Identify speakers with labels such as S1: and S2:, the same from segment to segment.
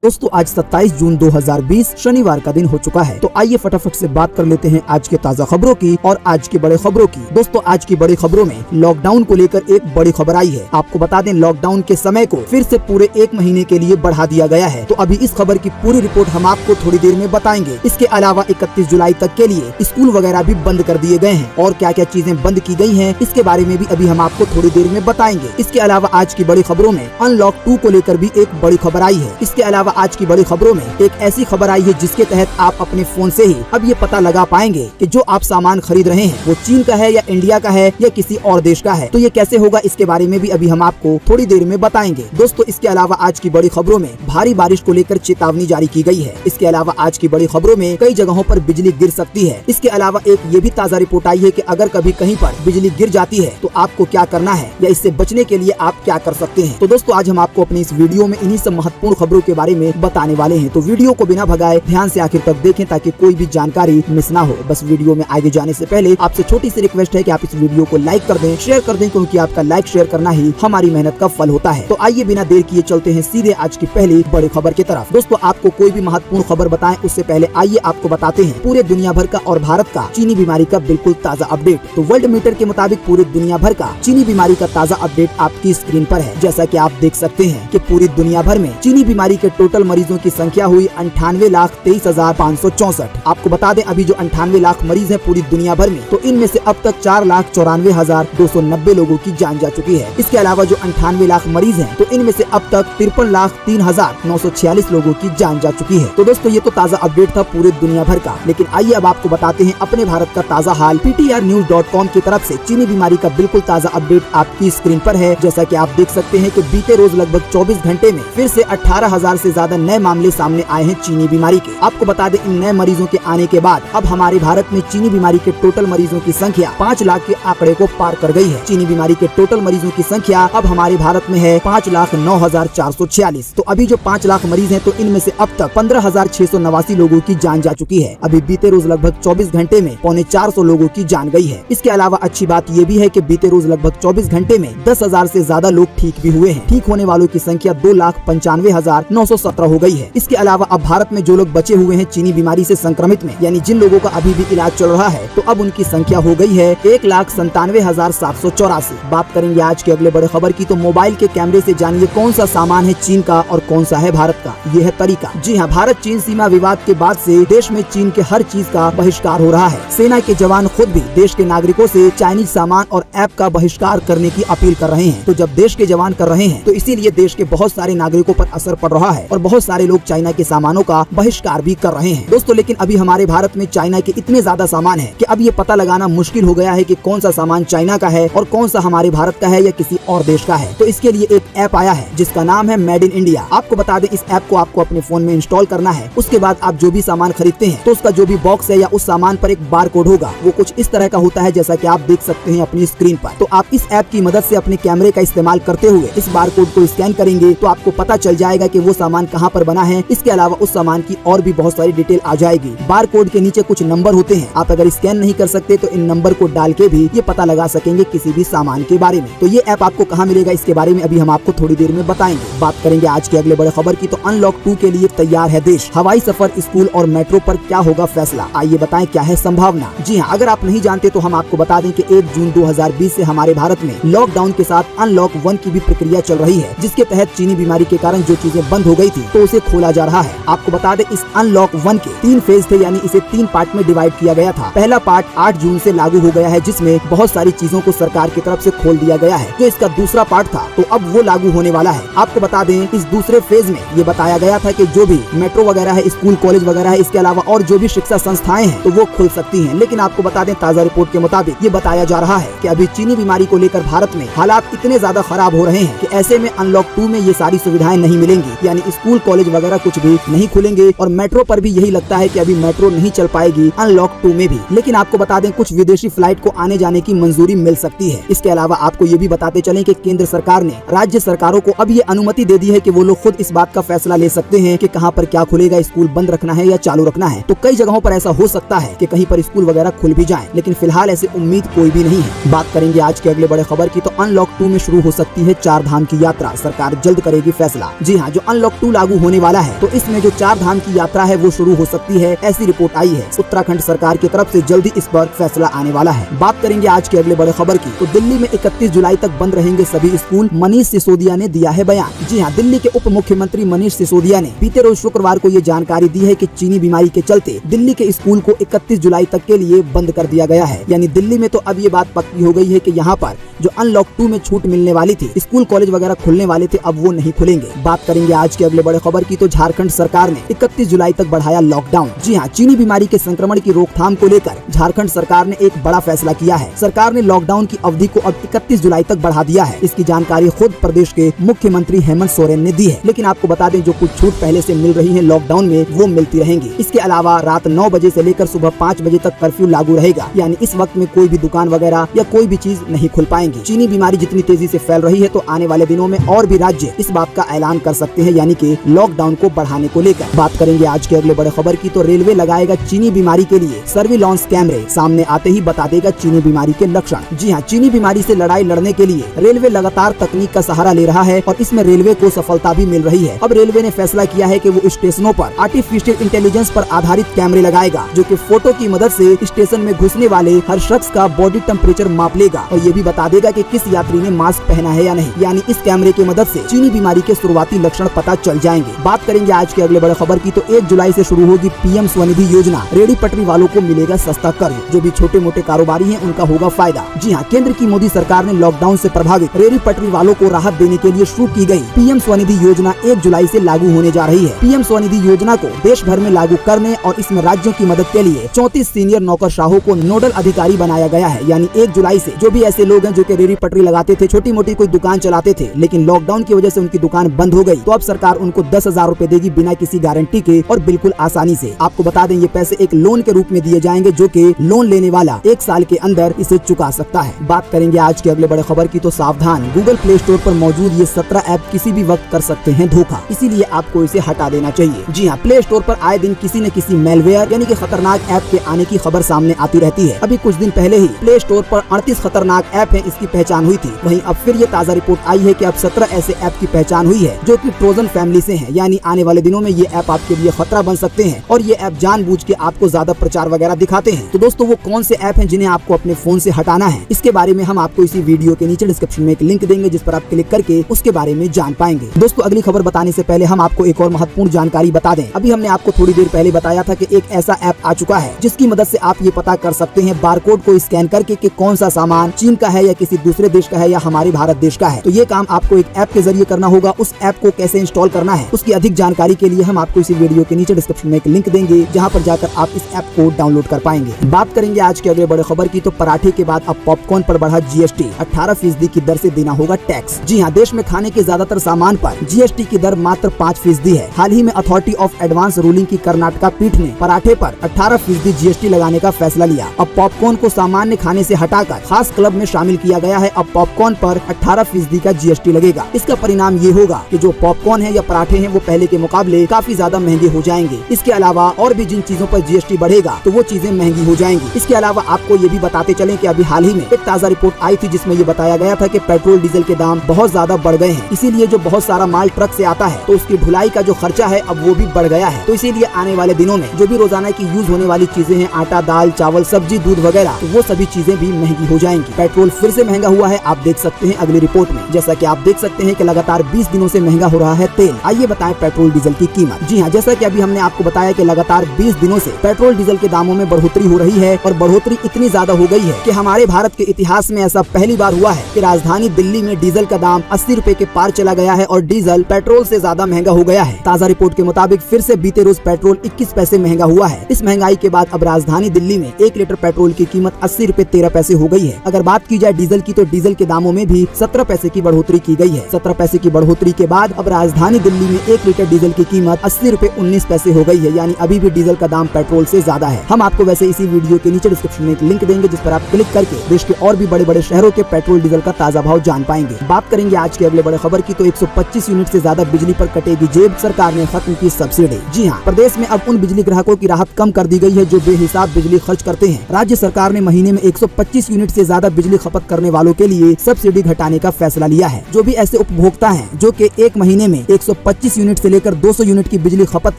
S1: दोस्तों आज 27 जून 2020 शनिवार का दिन हो चुका है। तो आइए फटाफट से बात कर लेते हैं आज के ताज़ा खबरों की और आज की बड़े खबरों की। दोस्तों आज की बड़ी खबरों में लॉकडाउन को लेकर एक बड़ी खबर आई है। आपको बता दें लॉकडाउन के समय को फिर से पूरे 1 महीने के लिए बढ़ा दिया गया है। तो अभी इस खबर की पूरी रिपोर्ट हम आपको थोड़ी देर में बताएंगे। इसके अलावा 31 जुलाई तक के लिए स्कूल वगैरह भी बंद कर दिए गए हैं और क्या क्या चीजें बंद की गई हैं इसके बारे में भी अभी हम आपको थोड़ी देर में बताएंगे। इसके अलावा आज की बड़ी खबरों में अनलॉक 2 को लेकर भी एक बड़ी खबर आई है। इसके अलावा आज की बड़ी खबरों में एक ऐसी खबर आई है जिसके तहत आप अपने फोन से ही अब ये पता लगा पाएंगे कि जो आप सामान खरीद रहे हैं वो चीन का है या इंडिया का है या किसी और देश का है। तो ये कैसे होगा इसके बारे में भी अभी हम आपको थोड़ी देर में बताएंगे। दोस्तों इसके अलावा आज की बड़ी खबरों में भारी बारिश को लेकर चेतावनी जारी की गई है। इसके अलावा आज की बड़ी खबरों में कई जगहों पर बिजली गिर सकती है। इसके अलावा एक ये भी ताज़ा रिपोर्ट आई है कि अगर कभी कहीं पर बिजली गिर जाती है तो आपको क्या करना है या इससे बचने के लिए आप क्या कर सकते हैं। तो दोस्तों आज हम आपको अपनी इस वीडियो में इन्हीं सब महत्वपूर्ण खबरों के बारे में बताने वाले हैं। तो वीडियो को बिना भगाए ध्यान से आखिर तक देखें ताकि कोई भी जानकारी मिस ना हो। बस वीडियो में आगे जाने से पहले आपसे छोटी सी रिक्वेस्ट है कि आप इस वीडियो को लाइक कर दें, शेयर कर दें, क्योंकि आपका लाइक शेयर करना ही हमारी मेहनत का फल होता है। तो आइए बिना देर किए चलते हैं सीधे आज की पहली बड़ी खबर की तरफ। दोस्तों आपको कोई भी महत्वपूर्ण खबर बताएं उससे पहले आइए आपको बताते हैं पूरे दुनिया भर का और भारत का चीनी बीमारी का बिल्कुल ताज़ा अपडेट। तो वर्ल्ड मीटर के मुताबिक पूरे दुनिया भर का चीनी बीमारी का ताज़ा अपडेट आपकी स्क्रीन पर है। जैसा कि आप देख सकते हैं कि पूरी दुनिया भर में चीनी बीमारी के टोटल मरीजों की संख्या हुई 98,23,564। आपको बता दें अभी जो 98 लाख मरीज हैं पूरी दुनिया भर में, तो इनमें से अब तक 4,94,290 लोगों की जान जा चुकी है। इसके अलावा जो 98 लाख मरीज हैं तो इनमें से अब तक 53,03,946 लोगों की जान जा चुकी है। तो दोस्तों ये तो ताज़ा अपडेट था पूरे दुनिया भर का, लेकिन आइए अब आपको बताते हैं अपने भारत का ताज़ा हाल। PTRnews.com की तरफ से चीनी बीमारी का बिल्कुल ताज़ा अपडेट आपकी स्क्रीन पर है। जैसा कि आप देख सकते हैं कि बीते रोज लगभग 24 घंटे में फिर से 18,000 से ज्यादा नए मामले सामने आए हैं चीनी बीमारी के। आपको बता दें इन नए मरीजों के आने के बाद अब हमारे भारत में चीनी बीमारी के टोटल मरीजों की संख्या 5 लाख के आंकड़े को पार कर गई है। चीनी बीमारी के टोटल मरीजों की संख्या अब हमारे भारत में है 5,09,446। तो अभी जो 5 लाख मरीज हैं तो इनमें से अब तक 15,689 लोगों की जान जा चुकी है। अभी बीते रोज लगभग 24 घंटे में 450 लोगों की जान गई है। इसके अलावा अच्छी बात ये भी है कि बीते रोज लगभग 24 घंटे में 10,000 से ज्यादा लोग ठीक भी हुए हैं। ठीक होने वालों की संख्या 2,95,917 हो गई है। इसके अलावा अब भारत में जो लोग बचे हुए हैं चीनी बीमारी से संक्रमित में, यानी जिन लोगों का अभी भी इलाज चल रहा है, तो अब उनकी संख्या हो गई है 1,97,784। बात करेंगे आज के अगले बड़े खबर की। तो मोबाइल के कैमरे से जानिए कौन सा सामान है चीन का और कौन सा है भारत का। ये है तरीका। जी हाँ, भारत चीन सीमा विवाद के बाद से देश में चीन के हर चीज का बहिष्कार हो रहा है। सेना के जवान खुद भी देश के नागरिकों से चाइनीज सामान और ऐप का बहिष्कार करने की अपील कर रहे हैं। तो जब देश के जवान कर रहे हैं तो इसीलिए देश के बहुत सारे नागरिकों पर असर पड़ रहा है और बहुत सारे लोग चाइना के सामानों का बहिष्कार भी कर रहे हैं। दोस्तों लेकिन अभी हमारे भारत में चाइना के इतने ज्यादा सामान है कि अब ये पता लगाना मुश्किल हो गया है कि कौन सा सामान चाइना का है और कौन सा हमारे भारत का है या किसी और देश का है। तो इसके लिए एक ऐप आया है जिसका नाम है मेड इन इंडिया। आपको बता दें इस ऐप को आपको अपने फोन में इंस्टॉल करना है। उसके बाद आप जो भी सामान खरीदते हैं तो उसका जो भी बॉक्स है या उस सामान पर एक बार कोड होगा। वो कुछ इस तरह का होता है जैसा कि आप देख सकते हैं अपनी स्क्रीन पर। तो आप इस ऐप की मदद से अपने कैमरे का इस्तेमाल करते हुए इस बार कोड को स्कैन करेंगे तो आपको पता चल जाएगा कि वो सामान कहाँ पर बना है। इसके अलावा उस सामान की और भी बहुत सारी डिटेल आ जाएगी। बार कोड के नीचे कुछ नंबर होते हैं। आप अगर स्कैन नहीं कर सकते तो इन नंबर को डाल के भी ये पता लगा सकेंगे किसी भी सामान के बारे में। तो ये ऐप आपको कहाँ मिलेगा इसके बारे में अभी हम आपको थोड़ी देर में बताएंगे। बात करेंगे आज के अगले बड़े खबर की। तो अनलॉक 2 के लिए तैयार है देश। हवाई सफर, स्कूल और मेट्रो पर क्या होगा फैसला, आइए बताएं क्या है संभावना। जी हाँ, अगर आप नहीं जानते तो हम आपको बता दें कि 1 जून 2020 से हमारे भारत में लॉकडाउन के साथ अनलॉक 1 की भी प्रक्रिया चल रही है, जिसके तहत चीनी बीमारी के कारण जो चीजें बंद हो गई थी तो उसे खोला जा रहा है। आपको बता दें इस अनलॉक 1 के 3 फेज थे, यानी इसे 3 पार्ट में डिवाइड किया गया था। पहला पार्ट 8 जून से लागू हो गया है जिसमें बहुत सारी चीजों को सरकार की तरफ से खोल दिया गया है। जो इसका दूसरा पार्ट था तो अब वो लागू होने वाला है। आपको बता दें इस दूसरे फेज में ये बताया गया था कि जो भी मेट्रो वगैरह है, स्कूल कॉलेज वगैरह है, इसके अलावा और जो भी शिक्षा संस्थाएं हैं तो वो खुल सकती हैं। लेकिन आपको बता दें ताज़ा रिपोर्ट के मुताबिक ये बताया जा रहा है कि अभी चीनी बीमारी को लेकर भारत में हालात इतने ज्यादा खराब हो रहे हैं कि ऐसे में अनलॉक 2 में ये सारी सुविधाएं नहीं मिलेंगी, यानी स्कूल कॉलेज वगैरह कुछ भी नहीं खुलेंगे। और मेट्रो पर भी यही लगता है कि अभी मेट्रो नहीं चल पाएगी अनलॉक 2 में भी। लेकिन आपको बता दें कुछ विदेशी फ्लाइट को आने जाने की मंजूरी मिल सकती है। इसके अलावा आपको ये भी बताते चलें कि केंद्र सरकार ने राज्य सरकारों को अब ये अनुमति दे दी है कि वो लोग खुद इस बात का फैसला ले सकते हैं कि कहाँ पर क्या खुलेगा, स्कूल बंद रखना है या चालू रखना है। तो कई जगहों पर ऐसा हो सकता है कि कहीं पर स्कूल वगैरह खुल भी जाएं, लेकिन फिलहाल ऐसी उम्मीद कोई भी नहीं है। बात करेंगे आज के अगले बड़े खबर की। तो अनलॉक 2 में शुरू हो सकती है 4 धाम की यात्रा, सरकार जल्द करेगी फैसला। जी हाँ, जो अनलॉक 2 लागू होने वाला है, तो इसमें जो 4 धाम की यात्रा है वो शुरू हो सकती है, ऐसी रिपोर्ट आई है। उत्तराखंड सरकार की तरफ से जल्दी इस पर फैसला आने वाला है। बात करेंगे आज के अगले बड़े खबर की, तो दिल्ली में 31 जुलाई तक बंद रहेंगे सभी स्कूल, मनीष सिसोदिया ने दिया है बयान। जी हाँ, दिल्ली के उप मुख्यमंत्री मनीष सिसोदिया ने बीते रोज शुक्रवार को ये जानकारी दी है कि चीनी बीमारी के चलते दिल्ली के स्कूल को 31 जुलाई तक के लिए बंद कर दिया गया है। यानी दिल्ली में तो अब ये बात पक्की हो गई है कि यहाँ पर जो अनलॉक 2 में छूट मिलने वाली थी, स्कूल कॉलेज वगैरह खुलने वाले थे, अब वो नहीं खुलेंगे। बात करेंगे आज के अगले बड़े खबर की, तो झारखंड सरकार ने 31 जुलाई तक बढ़ाया लॉकडाउन। जी हाँ, चीनी बीमारी के संक्रमण की रोकथाम को लेकर झारखंड सरकार ने एक बड़ा फैसला किया है। सरकार ने लॉकडाउन की अवधि को अब 31 जुलाई तक बढ़ा दिया है। इसकी जानकारी खुद प्रदेश के मुख्यमंत्री हेमंत सोरेन ने दी है। लेकिन आपको बता दें, जो कुछ छूट पहले से मिल रही है लॉकडाउन में, वो मिलती रहेंगी। इसके अलावा रात 9 बजे से लेकर सुबह 5 बजे तक कर्फ्यू लागू रहेगा। यानी इस वक्त में कोई भी दुकान वगैरह या कोई भी चीज नहीं खुल पाएंगी। चीनी बीमारी जितनी तेजी से फैल रही है, तो आने वाले दिनों में और भी राज्य इस बात का ऐलान कर सकते हैं, यानी कि लॉकडाउन को बढ़ाने को लेकर। बात करेंगे आज के अगले बड़े खबर की, तो रेलवे लगाएगा चीनी बीमारी के लिए सर्विलांस कैमरे, सामने आते ही बता देगा चीनी बीमारी के लक्षण। जी हाँ, चीनी बीमारी से लड़ाई लड़ने के लिए रेलवे लगातार तकनीक का सहारा ले रहा है और इसमें रेलवे को सफलता भी मिल रही है। अब रेलवे ने फैसला किया है कि वो स्टेशनों पर आर्टिफिशियल इंटेलिजेंस पर आधारित कैमरे लगाएगा, जो कि फोटो की मदद से स्टेशन में घुसने वाले हर शख्स का बॉडी टेम्परेचर माप लेगा और ये भी बता देगा कि किस यात्री ने मास्क पहना है या नहीं। यानी इस कैमरे की मदद से चीनी बीमारी के शुरुआती लक्षण पता चल जाएंगे। बात करेंगे आज के अगले बड़े खबर की, तो 1 जुलाई से शुरू होगी पीएम स्वनिधि योजना। रेहड़ी पटरी वालों को मिलेगा सस्ता कर्ज, जो भी छोटे मोटे कारोबारी हैं उनका होगा फायदा। जी हाँ, केंद्र की मोदी सरकार ने लॉकडाउन से प्रभावित रेहड़ी पटरी वालों को राहत देने के लिए शुरू की गई पीएम स्वनिधि योजना 1 जुलाई से लागू होने जा रही है। पीएम स्वनिधि योजना को देश भर में लागू करने और इसमें राज्यों की मदद के लिए 34 सीनियर नौकरशाहों को नोडल अधिकारी बनाया गया है। यानी 1 जुलाई से जो भी ऐसे लोग हैं जो कि रेहड़ी पटरी लगाते थे, छोटी मोटी कोई दुकान चलाते थे, लेकिन लॉकडाउन की वजह से उनकी दुकान बंद हो गई, तो अब सरकार उनको 10,000 रूपए देगी बिना किसी गारंटी के और बिल्कुल आसानी से। आपको बता दें, ये पैसे एक लोन के रूप में दिए जाएंगे, जो कि लोन लेने वाला 1 साल के अंदर इसे चुका सकता है। बात करेंगे आज के अगले बड़े खबर की, तो सावधान, गूगल प्ले स्टोर पर मौजूद ये 17 ऐप किसी भी वक्त कर सकते हैं धोखा, इसीलिए आपको इसे हटा देना चाहिए। जी हाँ, प्ले स्टोर पर आए दिन किसी न किसी मेलवेयर यानी कि खतरनाक ऐप के आने की खबर सामने आती रहती है। अभी कुछ दिन पहले ही प्ले स्टोर पर 38 खतरनाक ऐप है, इसकी पहचान हुई थी। वहीं अब फिर ये ताज़ा रिपोर्ट आई है कि अब 17 ऐसे ऐप की पहचान हुई है जो कि ट्रोजन फैमिली से हैं। यानी आने वाले दिनों में ये ऐप आपके लिए खतरा बन सकते हैं और ये ऐप जानबूझ के आपको ज्यादा प्रचार वगैरह दिखाते हैं। तो दोस्तों, वो कौन से ऐप हैं जिन्हें आपको अपने फोन से हटाना है, इसके बारे में हम आपको इसी वीडियो के नीचे डिस्क्रिप्शन में एक लिंक देंगे, जिस पर आप क्लिक करके उसके बारे में जान पाएंगे। दोस्तों, अगली खबर बताने से पहले हम आपको एक और महत्वपूर्ण जानकारी बता दें। अभी हमने आपको थोड़ी देर पहले बताया था कि एक ऐसा ऐप आ चुका है जिसकी मदद से आप ये पता कर सकते हैं बारकोड को स्कैन करके कि कौन सा सामान चीन का है या किसी दूसरे देश का है या हमारे भारत देश का है। तो ये काम आपको एक ऐप के जरिए करना होगा। उस ऐप को कैसे इंस्टॉल करना है, उसकी अधिक जानकारी के लिए हम आपको इसी वीडियो के नीचे डिस्क्रिप्शन में एक लिंक देंगे, जहां पर जाकर आप इस ऐप को डाउनलोड कर पाएंगे। बात करेंगे आज के अगले बड़े खबर की, तो पराठे के बाद अब पॉपकॉर्न पर बढ़ा जीएसटी, 18% की दर से देना होगा टैक्स। जी हाँ, देश में खाने के ज्यादातर सामान पर जीएसटी की दर मात्र 5% है। हाल ही में अथॉरिटी ऑफ एडवांस रूलिंग की कर्नाटका पीठ ने पराठे पर 18% जीएसटी लगाने का फैसला लिया। अब पॉपकॉर्न को सामान्य खाने से हटाकर खास क्लब में शामिल किया गया है। अब पॉपकॉर्न पर 18% का जीएसटी लगेगा। इसका परिणाम ये होगा कि जो पॉपकॉर्न है या पराठे हैं वो पहले के मुकाबले काफी ज्यादा महंगे हो जाएंगे। इसके अलावा और भी जिन चीजों पर जीएसटी बढ़ेगा तो वो चीजें महंगी हो जाएंगी। इसके अलावा आपको ये भी बताते चलें कि अभी हाल ही में एक ताज़ा रिपोर्ट आई थी जिसमें ये बताया गया था कि पेट्रोल डीजल के दाम बहुत ज्यादा बढ़ गए हैं। इसीलिए जो बहुत सारा माल ट्रक से आता है तो उसकी ढुलाई का जो खर्चा है अब वो भी बढ़ गया है। तो इसीलिए आने वाले दिनों में जो भी रोजाना की यूज होने वाली चीजें हैं, आटा, दाल, चावल, सब्जी, दूध वगैरह, तो वो सभी चीजें भी महंगी हो जाएंगी। पेट्रोल फिर से महंगा हुआ है, आप देख सकते हैं अगली रिपोर्ट में। जैसा कि आप देख सकते हैं कि लगातार 20 दिनों से महंगा हो रहा है तेल। आइए बताएं पेट्रोल डीजल की कीमत। जी हाँ, जैसा कि अभी हमने आपको बताया कि लगातार 20 दिनों से पेट्रोल डीजल के दामों में बढ़ोतरी हो रही है और बढ़ोतरी इतनी ज्यादा हो गई है कि हमारे भारत के इतिहास में ऐसा पहली बार हुआ है कि राजधानी दिल्ली में डीजल का दाम 80 रुपए के पार चला गया है और डीजल पेट्रोल से ज्यादा महंगा हो गया है। ताज़ा रिपोर्ट के मुताबिक फिर से बीते रोज पेट्रोल 21 पैसे महंगा हुआ है। इस महंगाई के बाद अब राजधानी दिल्ली में 1 लीटर पेट्रोल की कीमत 80 रुपए 13 पैसे हो गई है। अगर बात की जाए डीजल की, तो डीजल के दामों में भी 17 पैसे की बढ़ोतरी की गई है। 17 पैसे की बढ़ोतरी के बाद अब राजधानी दिल्ली में 1 लीटर डीजल की कीमत 80 रुपए 19 पैसे हो गई है। यानी अभी भी डीजल का दाम पेट्रोल से ज्यादा है। हम आपको वैसे इसी वीडियो के नीचे डिस्क्रिप्शन में एक लिंक देंगे, जिस पर आप क्लिक करके देश के और भी बड़े बड़े शहरों के पेट्रोल डीजल का ताज़ा भाव जान पाएंगे। बात करेंगे आज के अगले बड़े खबर की, तो 125 यूनिट से ज्यादा बिजली पर कटेगी जेब, सरकार ने खत्म की सब्सिडी। जी हाँ, प्रदेश में अब उन बिजली ग्राहकों की राहत कम कर दी गई है जो बेहिसाब बिजली खर्च करते हैं। राज्य सरकार ने महीने में 125 यूनिट से ज्यादा बिजली खपत करने वालों के लिए सब्सिडी घटाने का फैसला लिया है। जो भी ऐसे उपभोक्ता हैं जो कि एक महीने में 25 यूनिट से लेकर 200 यूनिट की बिजली खपत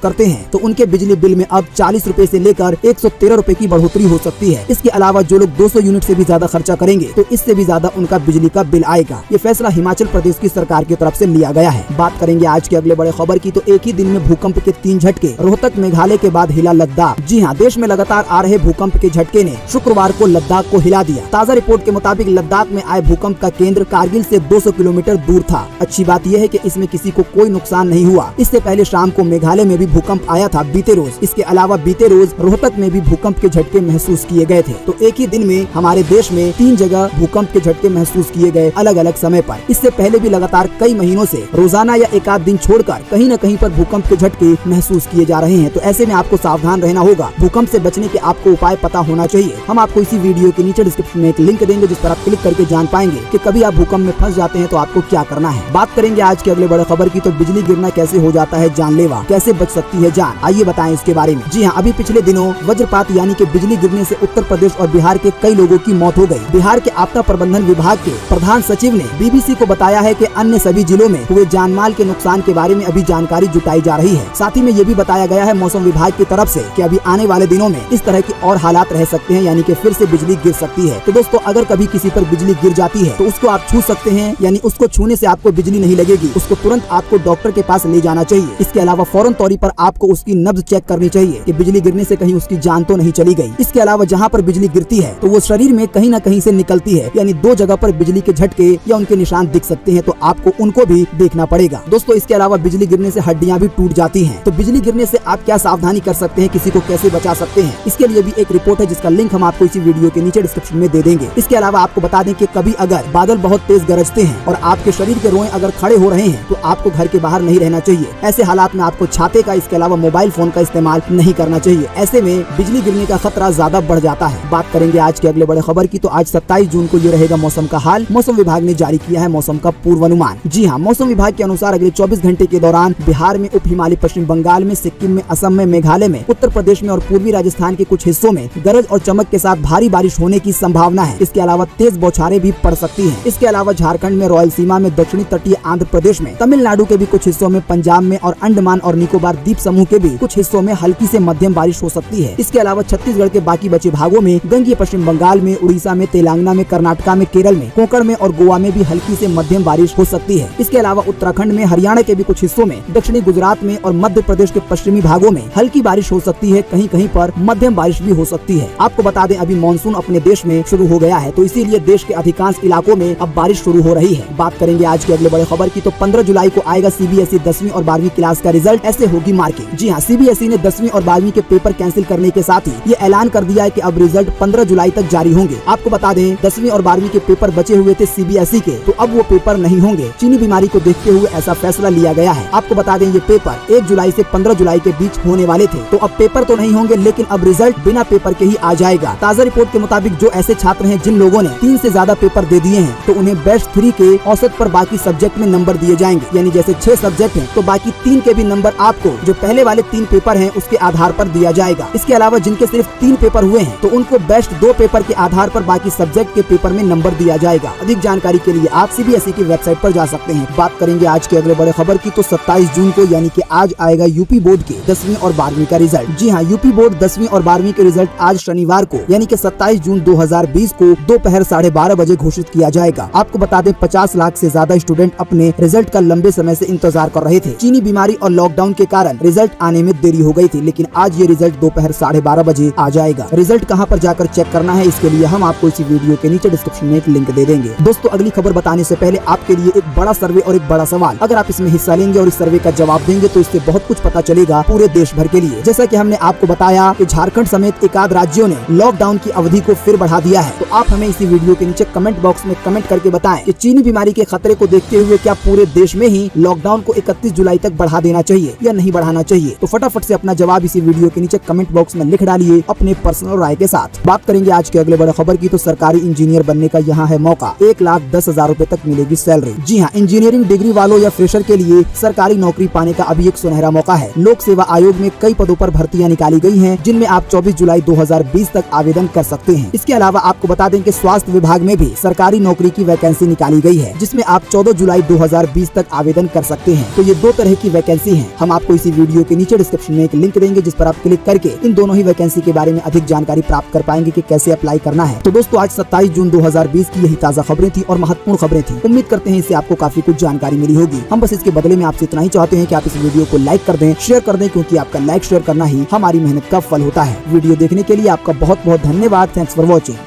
S1: करते हैं तो उनके बिजली बिल में अब 40 रुपए से लेकर 113 रुपए की बढ़ोतरी हो सकती है। इसके अलावा जो लोग 200 यूनिट से भी ज्यादा खर्चा करेंगे तो इससे भी ज्यादा उनका बिजली का बिल आएगा। ये फैसला हिमाचल प्रदेश की सरकार की तरफ से लिया गया है। बात करेंगे आज के अगले बड़े खबर की तो एक ही दिन में भूकंप के 3 झटके, रोहतक मेघालय के बाद हिला लद्दाख। जी हाँ, देश में लगातार आ रहे भूकंप के झटके ने शुक्रवार को लद्दाख को हिला दिया। ताज़ा रिपोर्ट के मुताबिक लद्दाख में आए भूकंप का केंद्र कारगिल से 200 किलोमीटर दूर था। अच्छी बात यह है कि इसमें किसी को कोई नुकसान नहीं हुआ। इससे पहले शाम को मेघालय में भी भूकंप आया था बीते रोज। इसके अलावा बीते रोज रोहतक में भी भूकंप के झटके महसूस किए गए थे। तो एक ही दिन में हमारे देश में 3 जगह भूकंप के झटके महसूस किए गए अलग अलग समय पर। इससे पहले भी लगातार कई महीनों से रोजाना या एक आध दिन छोड़कर कहीं न कहीं पर भूकंप के झटके महसूस किए जा रहे हैं। तो ऐसे में आपको सावधान रहना होगा। भूकंप से बचने के आपको उपाय पता होना चाहिए। हम आपको इसी वीडियो के नीचे डिस्क्रिप्शन में एक लिंक देंगे जिस पर आप क्लिक करके जान पाएंगे कि कभी आप भूकंप में फंस जाते हैं तो आपको क्या करना है। बात करेंगे आज के अगले बड़े खबर की तो बिजली गिरना कैसे हो जाता है जानलेवा, कैसे बच सकती है जान, आइए बताएं इसके बारे में। जी हाँ, अभी पिछले दिनों वज्रपात यानी कि बिजली गिरने से उत्तर प्रदेश और बिहार के कई लोगों की मौत हो गई। बिहार के आपदा प्रबंधन विभाग के प्रधान सचिव ने बीबीसी को बताया है कि अन्य सभी जिलों में हुए जानमाल के नुकसान के बारे में अभी जानकारी जुटाई जा रही है। साथ ही में ये भी बताया गया है मौसम विभाग की तरफ से कि अभी आने वाले दिनों में इस तरह की और हालात रह सकते हैं, यानी कि फिर से बिजली गिर सकती है। तो दोस्तों, अगर कभी किसी पर बिजली गिर जाती है तो उसको आप छू सकते हैं, यानी उसको छूने से आपको बिजली नहीं लगेगी। उसको तुरंत आपको डॉक्टर के पास ले जाना चाहिए। इसके अलावा फौरन तौर पर आपको उसकी नब्ज चेक करनी चाहिए कि बिजली गिरने से कहीं उसकी जान तो नहीं चली गई। इसके अलावा जहाँ पर बिजली गिरती है तो वो शरीर में कहीं न कहीं से निकलती है, यानी 2 जगह पर बिजली के झटके या उनके निशान दिख सकते हैं, तो आपको उनको भी देखना पड़ेगा। दोस्तों, इसके अलावा बिजली गिरने से हड्डियां भी टूट जाती हैं। तो बिजली गिरने से आप क्या सावधानी कर सकते हैं, किसी को कैसे बचा सकते हैं, इसके लिए भी एक रिपोर्ट है जिसका लिंक हम आपको इसी वीडियो के नीचे डिस्क्रिप्शन में दे देंगे। इसके अलावा आपको बता दें कि कभी अगर बादल बहुत तेज गरजते हैं और आपके शरीर के रोए अगर खड़े हो रहे हैं तो आपको घर के बाहर नहीं रहना चाहिए। ऐसे हालात में आपको छाते का, इसके अलावा मोबाइल फोन का इस्तेमाल नहीं करना चाहिए। ऐसे में बिजली गिरने का खतरा ज्यादा बढ़ जाता है। बात करेंगे आज के अगले बड़े खबर की तो आज 27 जून को ये रहेगा मौसम का हाल। मौसम विभाग ने जारी किया है मौसम का पूर्वानुमान। जी हाँ, मौसम विभाग के अनुसार अगले 24 घंटे के दौरान बिहार में, उप हिमालय पश्चिम बंगाल में, सिक्किम में, असम में, मेघालय में, उत्तर प्रदेश में और पूर्वी राजस्थान के कुछ हिस्सों में गरज और चमक के साथ भारी बारिश होने की संभावना है। इसके अलावा तेज बौछारें भी पड़ सकती हैं। इसके अलावा झारखंड में, रॉयल सीमा में, दक्षिणी तटीय आंध्र प्रदेश में, तमिलनाडु के भी कुछ हिस्सों में, पंजाब में और अंडमान और निकोबार द्वीप समूह के भी कुछ हिस्सों में हल्की से मध्यम बारिश हो सकती है। इसके अलावा छत्तीसगढ़ के बाकी बचे भागों में, गंगीय पश्चिम बंगाल में, उड़ीसा में, तेलंगाना में, कर्नाटका में, केरल में, कोंकण में और गोवा में भी हल्की से मध्यम बारिश हो सकती है। इसके अलावा उत्तराखंड में, हरियाणा के भी कुछ हिस्सों में, दक्षिणी गुजरात में और मध्य प्रदेश के पश्चिमी भागों में हल्की बारिश हो सकती है। कहीं कहीं पर मध्यम बारिश भी हो सकती है। आपको बता दें अभी मानसून अपने देश में शुरू हो गया है, तो इसीलिए देश के अधिकांश इलाकों में अब बारिश शुरू हो रही है। बात करेंगे आज के अगले बड़े खबर की तो 15 जुलाई को आएगा सीबीएसई 10वीं और 12वीं क्लास का रिजल्ट, ऐसे होगी मार्किंग। जी हाँ, सीबीएसई ने 10वीं और 12वीं के पेपर कैंसिल करने के साथ ही ये ऐलान कर दिया है कि अब रिजल्ट 15 जुलाई तक जारी होंगे। आपको बता दें 10वीं और 12वीं के पेपर बचे हुए थे सीबीएसई के, तो अब वो पेपर नहीं होंगे। चीनी बीमारी को देखते हुए ऐसा फैसला लिया गया है। आपको बता दें ये पेपर 1 जुलाई से 15 जुलाई के बीच होने वाले थे, तो अब पेपर तो नहीं होंगे लेकिन अब रिजल्ट बिना पेपर के ही आ जाएगा। ताज़ा रिपोर्ट के मुताबिक जो ऐसे छात्र हैं जिन लोगों ने 3 से ज्यादा पेपर दे दिए हैं तो उन्हें बेस्ट 3 के औसत पर बाकी सब्जेक्ट में नंबर दिए जाएंगे, यानी जैसे 6 सब्जेक्ट हैं तो बाकी 3 के भी नंबर आपको जो पहले वाले 3 पेपर हैं उसके आधार पर दिया जाएगा। इसके अलावा जिनके सिर्फ 3 पेपर हुए हैं तो उनको बेस्ट 2 पेपर के आधार पर बाकी सब्जेक्ट के पेपर में नंबर दिया जाएगा। अधिक जानकारी के लिए आप सीबीएसई की वेबसाइट पर जा सकते हैं। बात करेंगे आज के अगले बड़े खबर की तो 27 जून को यानी कि आज आएगा यूपी बोर्ड के 10वीं और 12वीं का रिजल्ट। जी हाँ, यूपी बोर्ड 10वीं और 12वीं के रिजल्ट आज शनिवार को यानी कि 27 जून 2020 को दोपहर 12:30 बजे घोषित किया जाएगा। आपको बता दें 50 लाख से ज्यादा स्टूडेंट अपने रिजल्ट का लंबे समय से इंतजार कर रहे थे। चीनी बीमारी और लॉकडाउन के कारण रिजल्ट आने में देरी हो गई थी, लेकिन आज ये रिजल्ट दोपहर 12:30 बजे आ जाएगा। रिजल्ट कहां पर जाकर चेक करना है इसके लिए हम आपको इसी वीडियो के नीचे डिस्क्रिप्शन में एक लिंक दे देंगे। दोस्तों, अगली खबर बताने से पहले आपके लिए एक बड़ा सर्वे और एक बड़ा सवाल। अगर आप इसमें हिस्सा लेंगे और इस सर्वे का जवाब देंगे तो इससे बहुत कुछ पता चलेगा पूरे देश भर के लिए। जैसा कि हमने आपको बताया कि झारखंड समेत एकाध राज्यों ने लॉकडाउन की अवधि को फिर बढ़ा दिया है, तो आप हमें इसी वीडियो के नीचे कमेंट बॉक्स में कमेंट करके बताएं कि चीनी बीमारी के खतरे को देखते हुए क्या पूरे देश में ही लॉकडाउन को 31 जुलाई तक बढ़ा देना चाहिए या नहीं बढ़ाना चाहिए। तो फटाफट से अपना जवाब इसी वीडियो के नीचे कमेंट बॉक्स में लिख डालिए अपने पर्सनल राय के साथ। बात करेंगे आज के अगले बड़े खबर की तो सरकारी इंजीनियर बनने का यहाँ है मौका। 1,10,000 रूपए तक मिलेगी सैलरी। जी हाँ, इंजीनियरिंग डिग्री वालों या फ्रेशर के लिए सरकारी नौकरी पाने का अभी एक सुनहरा मौका है। लोक सेवा आयोग में कई पदों पर भर्तियां निकाली गई हैं, जिनमें आप 24 जुलाई 2020 तक आवेदन कर सकते हैं। इसके अलावा आपको बता दें कि स्वास्थ्य विभाग में भी सरकारी नौकरी की वैकेंसी निकाली गई है, जिसमें आप 14 जुलाई 2020 तक आवेदन कर सकते सकते हैं। तो ये 2 तरह की वैकेंसी है। हम आपको इसी वीडियो के नीचे डिस्क्रिप्शन में एक लिंक देंगे, जिस पर आप क्लिक करके इन दोनों ही वैकेंसी के बारे में अधिक जानकारी प्राप्त कर पाएंगे कि कैसे अप्लाई करना है। तो दोस्तों, आज 27 जून 2020 की यही ताज़ा खबरें थी और महत्वपूर्ण खबरें थी। उम्मीद करते हैं इससे आपको काफी कुछ जानकारी मिली होगी। हम बस इसके बदले में आपसे इतना ही चाहते हैं कि आप इस वीडियो को लाइक कर दें, शेयर कर दें, क्योंकि आपका लाइक शेयर करना ही हमारी मेहनत का फल होता है। वीडियो देखने के लिए आपका बहुत बहुत धन्यवाद। Thanks for watching.